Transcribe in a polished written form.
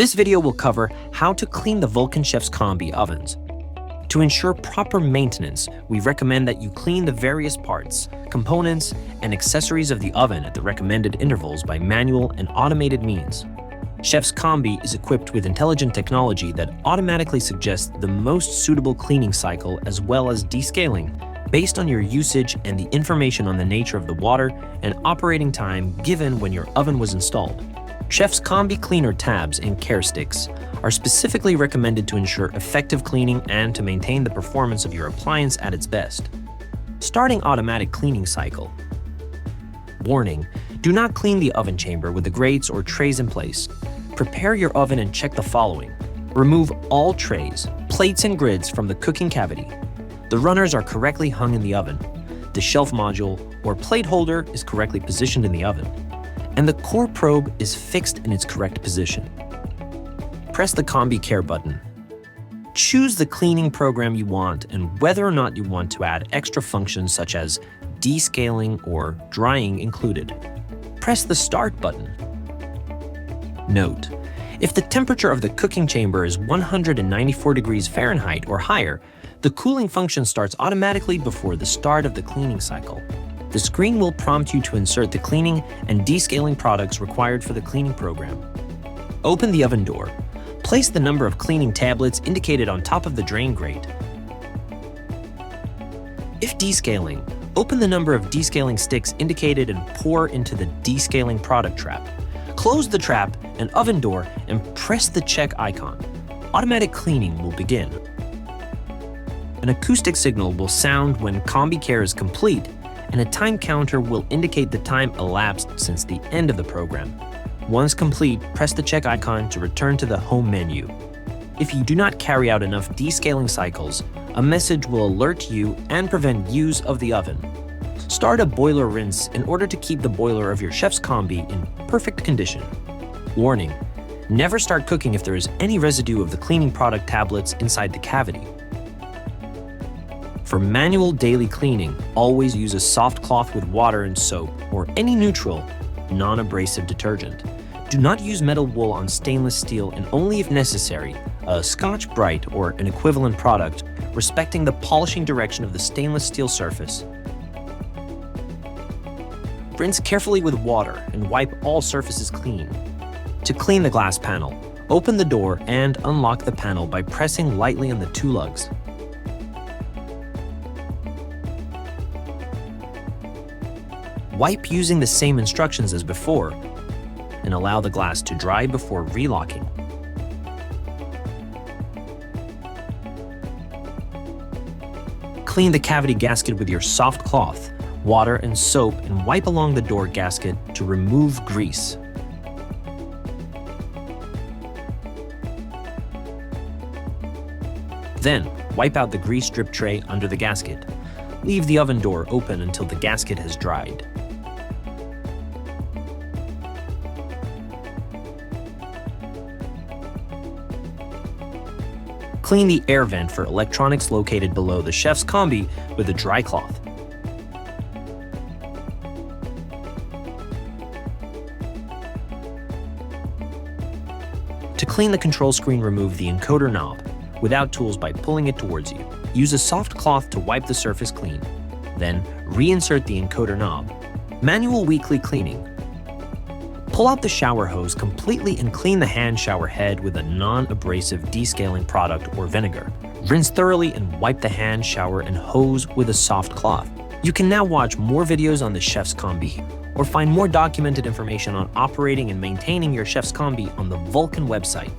This video will cover how to clean the Vulcan Chef'sCombi ovens. To ensure proper maintenance, we recommend that you clean the various parts, components, and accessories of the oven at the recommended intervals by manual and automated means. Chef'sCombi is equipped with intelligent technology that automatically suggests the most suitable cleaning cycle as well as descaling based on your usage and the information on the nature of the water and operating time given when your oven was installed. Chef'sCombi cleaner tabs and care sticks are specifically recommended to ensure effective cleaning and to maintain the performance of your appliance at its best. Starting automatic cleaning cycle. Warning: do not clean the oven chamber with the grates or trays in place. Prepare your oven and check the following. Remove all trays, plates, and grids from the cooking cavity. The runners are correctly hung in the oven. The shelf module or plate holder is correctly positioned in the oven. And the core probe is fixed in its correct position. Press the Combi Care button. Choose the cleaning program you want and whether or not you want to add extra functions such as descaling or drying included. Press the Start button. Note: if the temperature of the cooking chamber is 194 degrees Fahrenheit or higher, the cooling function starts automatically before the start of the cleaning cycle. The screen will prompt you to insert the cleaning and descaling products required for the cleaning program. Open the oven door. Place the number of cleaning tablets indicated on top of the drain grate. If descaling, open the number of descaling sticks indicated and pour into the descaling product trap. Close the trap and oven door and press the check icon. Automatic cleaning will begin. An acoustic signal will sound when Combi Care is complete, and a time counter will indicate the time elapsed since the end of the program. Once complete, press the check icon to return to the home menu. If you do not carry out enough descaling cycles, a message will alert you and prevent use of the oven. Start a boiler rinse in order to keep the boiler of your Chef'sCombi in perfect condition. Warning: never start cooking if there is any residue of the cleaning product tablets inside the cavity. For manual daily cleaning, always use a soft cloth with water and soap or any neutral, non-abrasive detergent. Do not use metal wool on stainless steel and only if necessary, a Scotch-Brite or an equivalent product, respecting the polishing direction of the stainless steel surface. Rinse carefully with water and wipe all surfaces clean. To clean the glass panel, open the door and unlock the panel by pressing lightly on the two lugs. Wipe using the same instructions as before, and allow the glass to dry before relocking. Clean the cavity gasket with your soft cloth, water and soap, and wipe along the door gasket to remove grease. Then, wipe out the grease strip tray under the gasket. Leave the oven door open until the gasket has dried. Clean the air vent for electronics located below the Chef'sCombi with a dry cloth. To clean the control screen, remove the encoder knob without tools by pulling it towards you. Use a soft cloth to wipe the surface clean. Then, reinsert the encoder knob. Manual weekly cleaning. Pull out the shower hose completely and clean the hand shower head with a non-abrasive descaling product or vinegar. Rinse thoroughly and wipe the hand shower and hose with a soft cloth. You can now watch more videos on the Chef'sCombi or find more documented information on operating and maintaining your Chef'sCombi on the Vulcan website.